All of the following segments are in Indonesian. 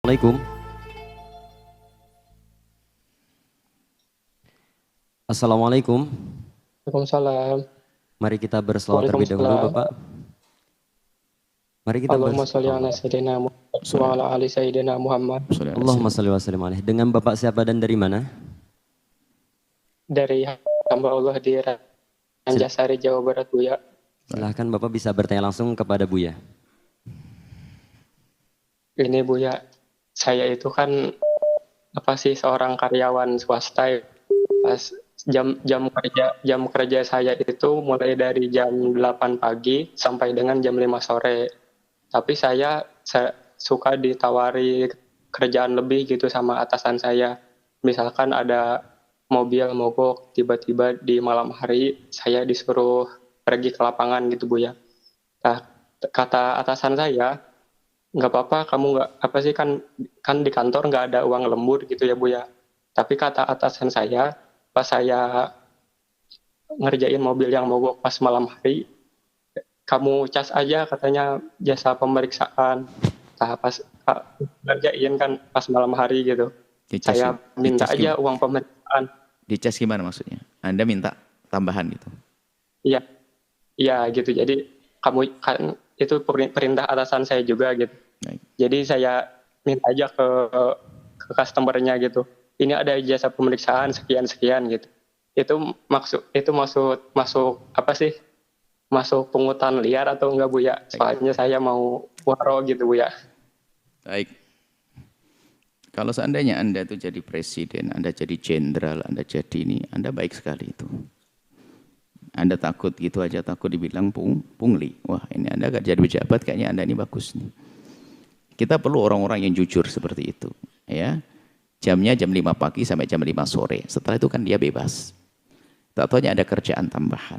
Assalamualaikum. Assalamualaikum. Waalaikumsalam. Mari kita berselawat terlebih dahulu, Waalaikumsalam. Bapak. Mari kita Allahumma sholli ala sayyidina Muhammad wa ala ali sayyidina Muhammad. Allahumma sholli wa sallim alaihi. Dengan Bapak siapa dan dari mana? Dari hamba Allah di Ranjasari, Jawa Barat, Buya. Silahkan Bapak bisa bertanya langsung kepada Buya. Ini Buya, saya itu kan seorang karyawan swasta. Pas jam kerja saya itu mulai dari jam 8 pagi sampai dengan jam 5 sore. Tapi saya suka ditawari kerjaan lebih gitu sama atasan saya. Misalkan ada mobil mogok, tiba-tiba di malam hari saya disuruh pergi ke lapangan gitu Bu ya. Nah, kata atasan saya, nggak apa-apa, kamu nggak kan di kantor nggak ada uang lembur gitu ya Bu ya. Tapi kata atasan saya, pas saya ngerjain mobil yang mogok pas malam hari, kamu cas aja katanya jasa pemeriksaan. Nah, pas ngerjain kan pas malam hari gitu. Saya minta aja uang pemeriksaan. Dicas gimana maksudnya? Anda minta tambahan gitu? Iya, iya gitu. Jadi kamu kan itu perintah atasan saya juga gitu. Baik. Jadi saya minta aja ke customer-nya gitu. Ini ada jasa pemeriksaan sekian gitu. Itu masuk apa sih? Masuk pungutan liar atau enggak Bu ya? Soalnya saya mau waro gitu Bu ya. Baik. Kalau seandainya Anda itu jadi presiden, Anda jadi jenderal, Anda jadi ini, Anda baik sekali itu. Anda takut gitu aja, takut dibilang pungli. Wah, ini Anda gak jadi pejabat, kayaknya Anda ini bagus nih. Kita perlu orang-orang yang jujur seperti itu, ya. Jamnya jam 5 pagi sampai jam 5 sore. Setelah itu kan dia bebas. Tak taunya ada kerjaan tambahan.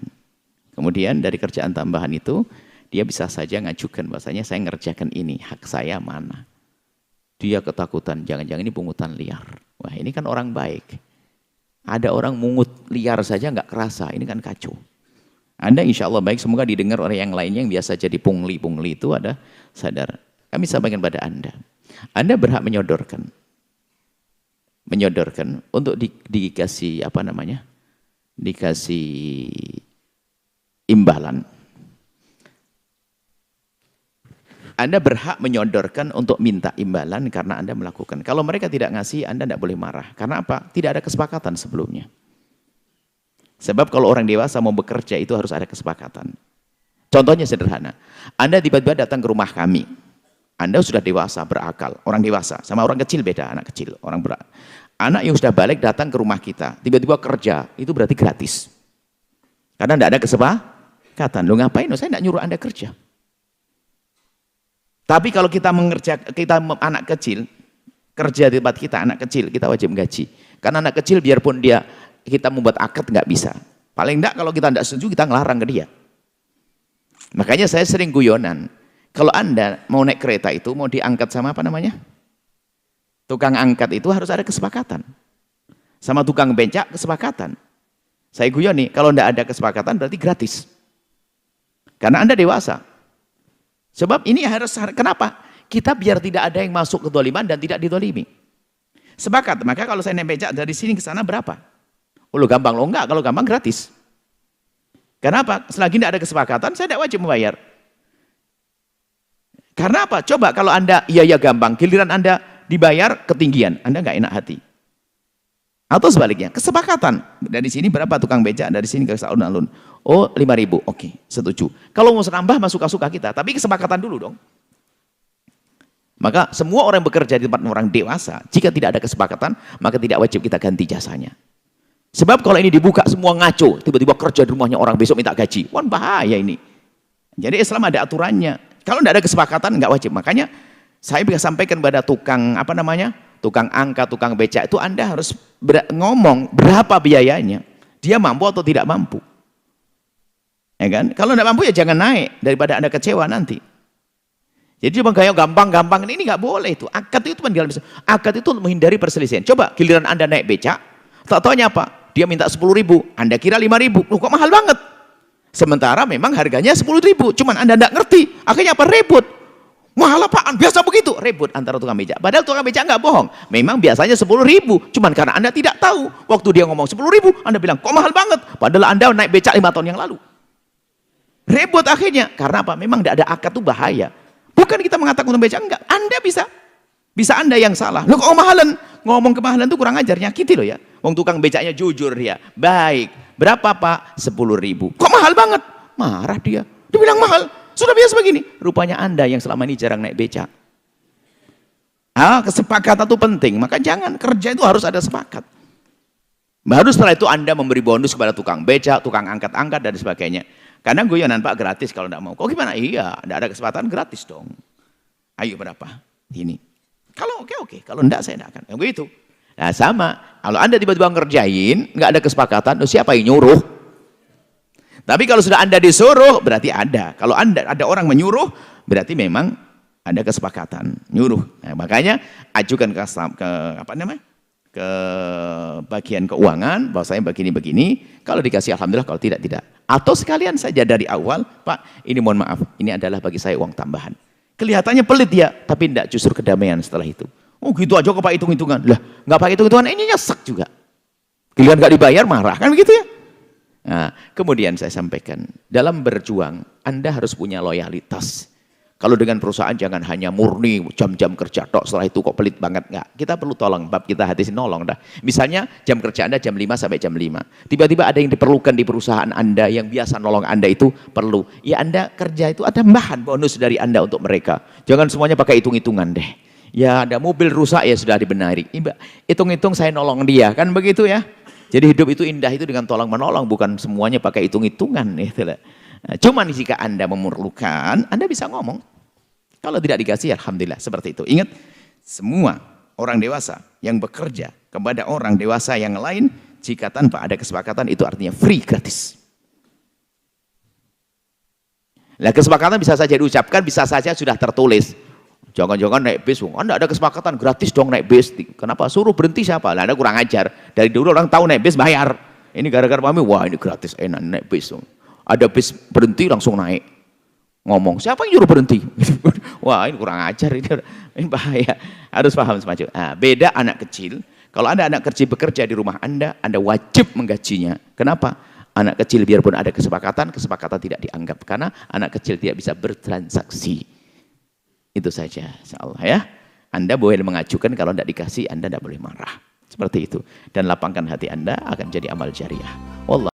Kemudian dari kerjaan tambahan itu, dia bisa saja ngajukan bahasanya saya ngerjakan ini, hak saya mana. Dia ketakutan, jangan-jangan ini pungutan liar. Wah, ini kan orang baik. Ada orang mungut liar saja nggak kerasa, ini kan kacau. Anda insya Allah baik, semoga didengar oleh yang lainnya yang biasa jadi pungli-pungli itu ada sadar. Kami sampaikan pada Anda. Anda berhak menyodorkan untuk dikasih apa namanya? Dikasih imbalan. Anda berhak menyodorkan untuk minta imbalan karena Anda melakukan. Kalau mereka tidak ngasih, Anda tidak boleh marah. Karena apa? Tidak ada kesepakatan sebelumnya. Sebab kalau orang dewasa mau bekerja itu harus ada kesepakatan. Contohnya sederhana. Anda tiba-tiba datang ke rumah kami. Anda sudah dewasa, berakal. Orang dewasa. Sama orang kecil beda, anak kecil. Anak yang sudah balik datang ke rumah kita. Tiba-tiba kerja. Itu berarti gratis. Karena tidak ada kesepakatan. Loh ngapain? Saya tidak nyuruh Anda kerja. Tapi kalau kita anak kecil, kerja di tempat kita, anak kecil, kita wajib gaji. Karena anak kecil biarpun kita membuat akad nggak bisa. Paling enggak kalau kita tidak setuju, kita ngelarang ke dia. Makanya saya sering guyonan. Kalau Anda mau naik kereta itu, mau diangkat sama apa namanya? Tukang angkat itu harus ada kesepakatan. Sama tukang becak kesepakatan. Saya guyon nih, kalau tidak ada kesepakatan berarti gratis. Karena Anda dewasa. Sebab ini harus, kenapa? Kita biar tidak ada yang masuk ke doliman dan tidak didolimi. Sepakat, maka kalau saya naik becak dari sini ke sana berapa? Oh lo gampang, lo enggak, kalau gampang gratis. Kenapa? Selagi tidak ada kesepakatan, saya tidak wajib membayar. Karena apa? Coba kalau Anda, iya gampang, giliran Anda dibayar ketinggian, Anda enggak enak hati. Atau sebaliknya, kesepakatan. Dari sini berapa tukang becak, dari sini ke alun-alun. Oh 5.000, oke, setuju. Kalau mau nambah masuk suka kita, tapi kesepakatan dulu dong. Maka semua orang yang bekerja di tempat orang dewasa, jika tidak ada kesepakatan, maka tidak wajib kita ganti jasanya. Sebab kalau ini dibuka semua ngaco, tiba-tiba kerja di rumahnya orang besok minta gaji, wah bahaya ini. Jadi Islam ada aturannya. Kalau tidak ada kesepakatan nggak wajib. Makanya saya bisa sampaikan pada tukang tukang angkat, tukang becak itu Anda harus ngomong berapa biayanya. Dia mampu atau tidak mampu. Ya kan? Kalau tidak mampu ya jangan naik daripada Anda kecewa nanti. Jadi cuma kayak gampang-gampang ini nggak boleh itu. Akad itu menghindari perselisihan. Coba giliran Anda naik becak, tak taunya apa? Dia minta 10.000, Anda kira 5.000. Loh, kok mahal banget? Sementara memang harganya 10.000, cuman Anda tidak ngerti. Akhirnya apa? Ribut. Mahal apaan? Biasa begitu. Ribut antara tukang becak. Padahal tukang becak nggak bohong. Memang biasanya 10.000. Cuman karena Anda tidak tahu. Waktu dia ngomong 10.000, Anda bilang, kok mahal banget? Padahal Anda naik becak 5 tahun yang lalu. Ribut akhirnya. Karena apa? Memang tidak ada akad itu bahaya. Bukan kita mengatakan tukang becak. Enggak. Anda bisa. Bisa Anda yang salah. Loh kok mahalan? Ngomong kemahalan itu kurang ajar. Nyakiti loh ya. Wong tukang becaknya jujur dia. Baik. Berapa Pak? 10.000. Kok mahal banget? Marah dia. Dia bilang mahal. Sudah biasa begini. Rupanya Anda yang selama ini jarang naik becak. Kesepakatan itu penting. Maka jangan kerja itu harus ada sepakat. Baru setelah itu Anda memberi bonus kepada tukang becak, tukang angkat-angkat dan sebagainya. Karena guyonan Pak gratis kalau tidak mau. Kok gimana? Iya, tidak ada kesempatan gratis dong. Ayo berapa? Ini. Kalau oke. Kalau tidak saya tidak akan. Yang begitu. Nah sama. Kalau Anda tiba-tiba ngerjain, nggak ada kesepakatan, siapa yang nyuruh? Tapi kalau sudah Anda disuruh, berarti ada. Kalau ada orang menyuruh, berarti memang ada kesepakatan. Nyuruh. Nah, makanya ajukan ke bagian keuangan, bahwa saya begini-begini. Kalau dikasih Alhamdulillah, kalau tidak, tidak. Atau sekalian saja dari awal, Pak, ini mohon maaf, ini adalah bagi saya uang tambahan. Kelihatannya pelit ya, tapi tidak, justru kedamaian setelah itu. Oh gitu aja kok Pak hitung-hitungan. Lah, nggak pakai hitung-hitungan, ini nyesek juga. Giliran nggak dibayar, marah. Kan begitu ya? Nah, kemudian saya sampaikan, dalam berjuang, Anda harus punya loyalitas. Kalau dengan perusahaan jangan hanya murni jam-jam kerja tok, setelah itu kok pelit banget. Enggak, kita perlu tolong, bab kita hati nolong dah. Misalnya jam kerja Anda jam 5 sampai jam 5. Tiba-tiba ada yang diperlukan di perusahaan Anda yang biasa nolong Anda itu perlu. Ya Anda kerja itu ada tambahan bonus dari Anda untuk mereka. Jangan semuanya pakai hitung-hitungan deh. Ya ada mobil rusak ya sudah dibenahi. Hitung-hitung saya nolong dia, kan begitu ya. Jadi hidup itu indah itu dengan tolong menolong, bukan semuanya pakai hitung-hitungan. Nah, cuman jika Anda memerlukan, Anda bisa ngomong. Kalau tidak dikasih, Alhamdulillah. Seperti itu. Ingat, semua orang dewasa yang bekerja kepada orang dewasa yang lain, jika tanpa ada kesepakatan, itu artinya free, gratis. Nah, kesepakatan bisa saja diucapkan, bisa saja sudah tertulis. Jangan-jangan naik bis, Anda ada kesepakatan gratis dong naik bis. Kenapa? Suruh berhenti siapa? Lah Anda kurang ajar. Dari dulu orang tahu naik bis bayar. Ini gara-gara mami, wah ini gratis, enak naik bis. Ada bis berhenti langsung naik. Ngomong, siapa yang nyuruh berhenti? Wah ini kurang ajar, ini bahaya. Harus paham semacam. Nah, beda anak kecil. Kalau Anda anak kecil bekerja di rumah Anda wajib menggajinya. Kenapa? Anak kecil biarpun ada kesepakatan tidak dianggap. Karena anak kecil tidak bisa bertransaksi. Itu saja, insyaallah ya. Anda boleh mengajukan, kalau tidak dikasih, Anda tidak boleh marah. Seperti itu. Dan lapangkan hati Anda akan jadi amal jariah. Wallah.